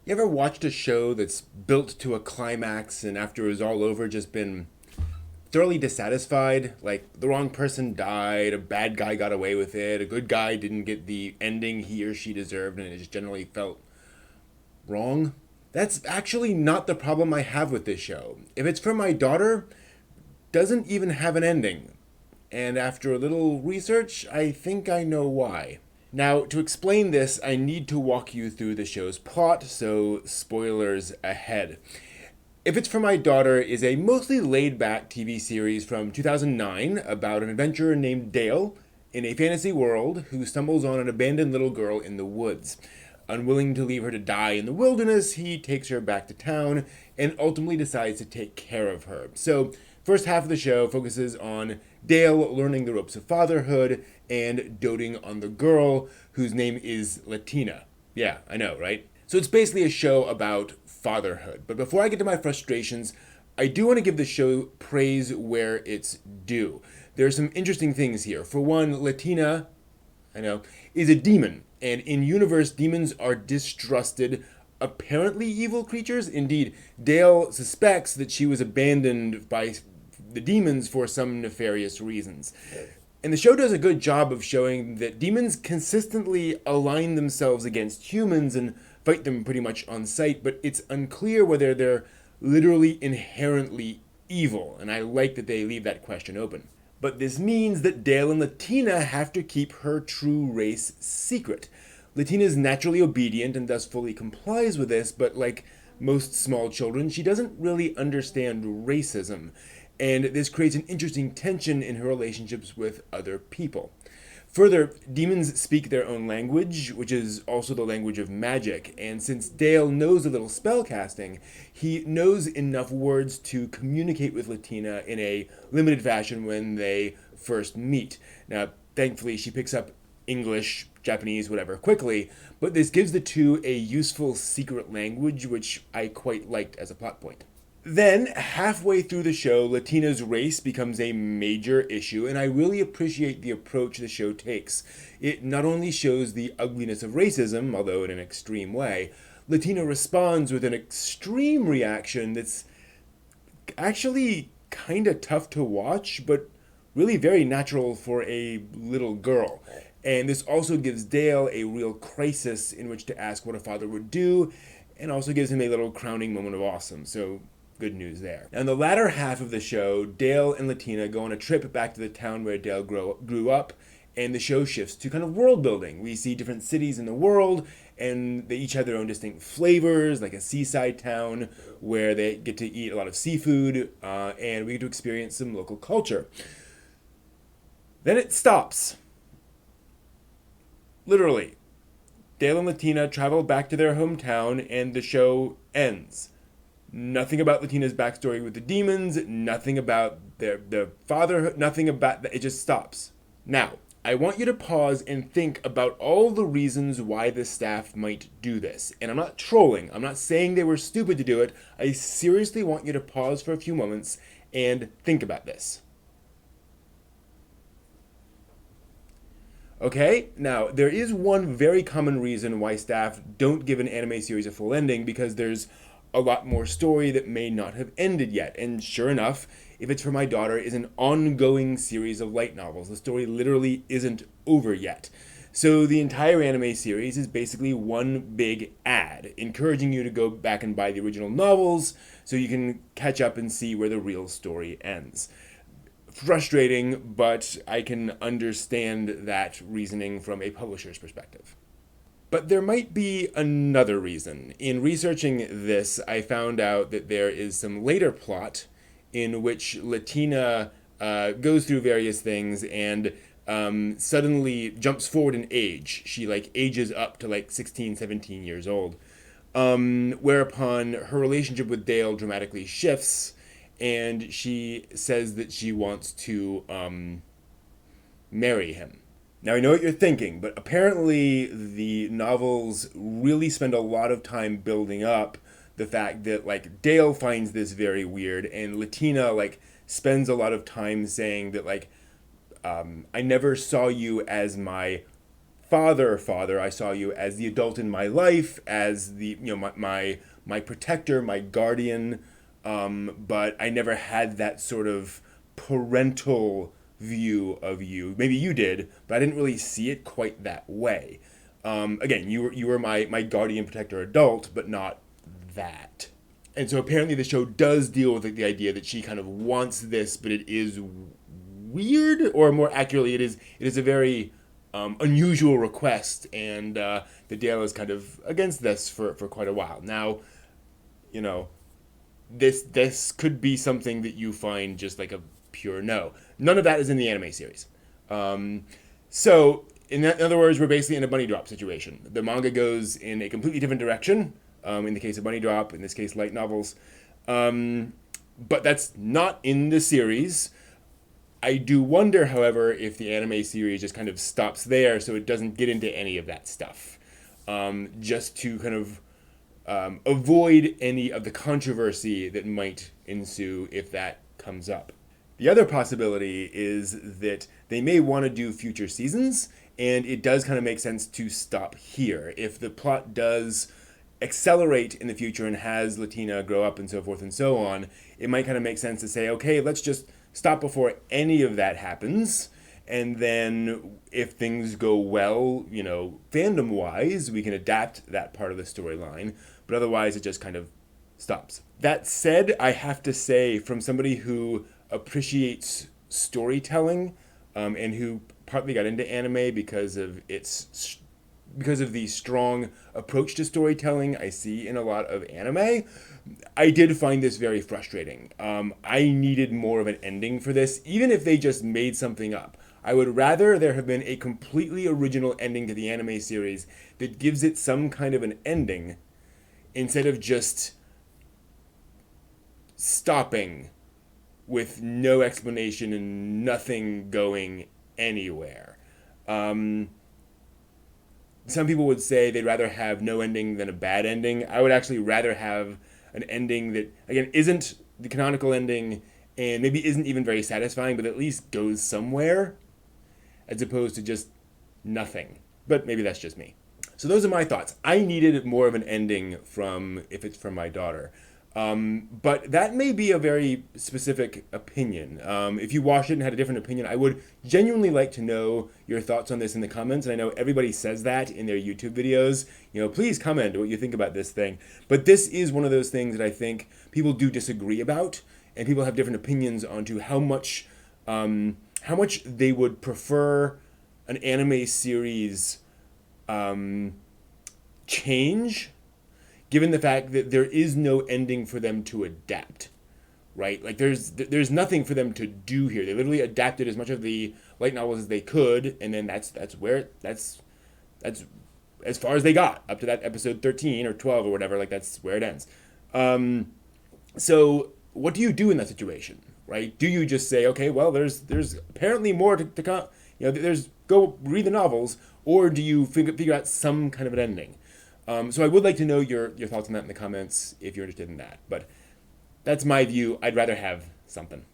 You ever watched a show that's built to a climax and after it was all over just been thoroughly dissatisfied? Like the wrong person died, a bad guy got away with it, a good guy didn't get the ending he or she deserved, and it just generally felt wrong? That's actually not the problem I have with this show. If it's for my daughter, doesn't even have an ending. And after a little research, I think I know why. Now, to explain this, I need to walk you through the show's plot, so spoilers ahead. If It's For My Daughter is a mostly laid back TV series from 2009 about an adventurer named Dale in a fantasy world who stumbles on an abandoned little girl in the woods. Unwilling to leave her to die in the wilderness, he takes her back to town and ultimately decides to take care of her. So, first half of the show focuses on Dale learning the ropes of fatherhood and doting on the girl whose name is Latina. Yeah, I know, right? So it's basically a show about fatherhood. But before I get to my frustrations, I do want to give the show praise where it's due. There are some interesting things here. For one, Latina, I know, is a demon. And in universe, demons are distrusted, apparently evil creatures. Indeed, Dale suspects that she was abandoned by the demons for some nefarious reasons. And the show does a good job of showing that demons consistently align themselves against humans and fight them pretty much on sight, but it's unclear whether they're literally inherently evil, and I like that they leave that question open. But this means that Dale and Latina have to keep her true race secret. Latina is naturally obedient and thus fully complies with this, but like most small children, she doesn't really understand racism. And this creates an interesting tension in her relationships with other people. Further, demons speak their own language, which is also the language of magic, and since Dale knows a little spellcasting, he knows enough words to communicate with Latina in a limited fashion when they first meet. Now, thankfully, she picks up English, Japanese, whatever, quickly, but this gives the two a useful secret language, which I quite liked as a plot point. Then, halfway through the show, Latina's race becomes a major issue, and I really appreciate the approach the show takes. It not only shows the ugliness of racism, although in an extreme way, Latina responds with an extreme reaction that's actually kind of tough to watch, but really very natural for a little girl. And this also gives Dale a real crisis in which to ask what a father would do, and also gives him a little crowning moment of awesome. So good news there. Now, in the latter half of the show, Dale and Latina go on a trip back to the town where Dale grew up, and the show shifts to kind of world building. We see different cities in the world, and they each have their own distinct flavors, like a seaside town where they get to eat a lot of seafood, and we get to experience some local culture. Then it stops. Literally. Dale and Latina travel back to their hometown, and the show ends. Nothing about Latina's backstory with the demons, nothing about their fatherhood, nothing about that. It just stops. Now, I want you to pause and think about all the reasons why the staff might do this. And I'm not trolling. I'm not saying they were stupid to do it. I seriously want you to pause for a few moments and think about this. Okay, now there is one very common reason why staff don't give an anime series a full ending, because there's a lot more story that may not have ended yet. And sure enough, If It's For My Daughter is an ongoing series of light novels. The story literally isn't over yet. So the entire anime series is basically one big ad, encouraging you to go back and buy the original novels so you can catch up and see where the real story ends. Frustrating, but I can understand that reasoning from a publisher's perspective. But there might be another reason. In researching this, I found out that there is some later plot in which Latina goes through various things and suddenly jumps forward in age. She ages up to 16, 17 years old. Whereupon her relationship with Dale dramatically shifts, and she says that she wants to marry him. Now, I know what you're thinking, but apparently the novels really spend a lot of time building up the fact that, Dale finds this very weird, and Latina, spends a lot of time saying that, I never saw you as my father. I saw you as the adult in my life, as the, my protector, my guardian. But I never had that sort of parental view of you. Maybe you did, but I didn't really see it quite that way. Again, you were my guardian, protector, adult, but not that. And so apparently the show does deal with the idea that she kind of wants this, but it is weird, or more accurately, it is a very unusual request, and that Dale is kind of against this for quite a while. Now, you know, this could be something that you find just like a pure no. None of that is in the anime series. So, in other words, we're basically in a bunny drop situation. The manga goes in a completely different direction. In the case of bunny drop, in this case, light novels. But that's not in the series. I do wonder, however, if the anime series just kind of stops there so it doesn't get into any of that stuff. Just to kind of avoid any of the controversy that might ensue if that comes up. The other possibility is that they may want to do future seasons, and it does kind of make sense to stop here. If the plot does accelerate in the future and has Latina grow up and so forth and so on, it might kind of make sense to say, okay, let's just stop before any of that happens. And then if things go well, fandom-wise, we can adapt that part of the storyline. But otherwise, it just kind of stops. That said, I have to say, from somebody who appreciates storytelling and who partly got into anime because of the strong approach to storytelling I see in a lot of anime, I did find this very frustrating. I needed more of an ending for this, even if they just made something up. I would rather there have been a completely original ending to the anime series that gives it some kind of an ending instead of just stopping with no explanation and nothing going anywhere. Some people would say they'd rather have no ending than a bad ending. I would actually rather have an ending that, again, isn't the canonical ending and maybe isn't even very satisfying, but at least goes somewhere, as opposed to just nothing. But maybe that's just me. So those are my thoughts. I needed more of an ending from If It's From My Daughter. But that may be a very specific opinion. If you watched it and had a different opinion, I would genuinely like to know your thoughts on this in the comments. And I know everybody says that in their YouTube videos. Please comment what you think about this thing. But this is one of those things that I think people do disagree about, and people have different opinions onto how much they would prefer an anime series change, given the fact that there is no ending for them to adapt, right? Like there's nothing for them to do here. They literally adapted as much of the light novels as they could, and then that's as far as they got, up to that episode 13 or 12 or whatever. Like that's where it ends. So what do you do in that situation, right? Do you just say, okay, well, there's apparently more to come, there's go read the novels, or do you figure out some kind of an ending? So I would like to know your thoughts on that in the comments if you're interested in that. But that's my view. I'd rather have something.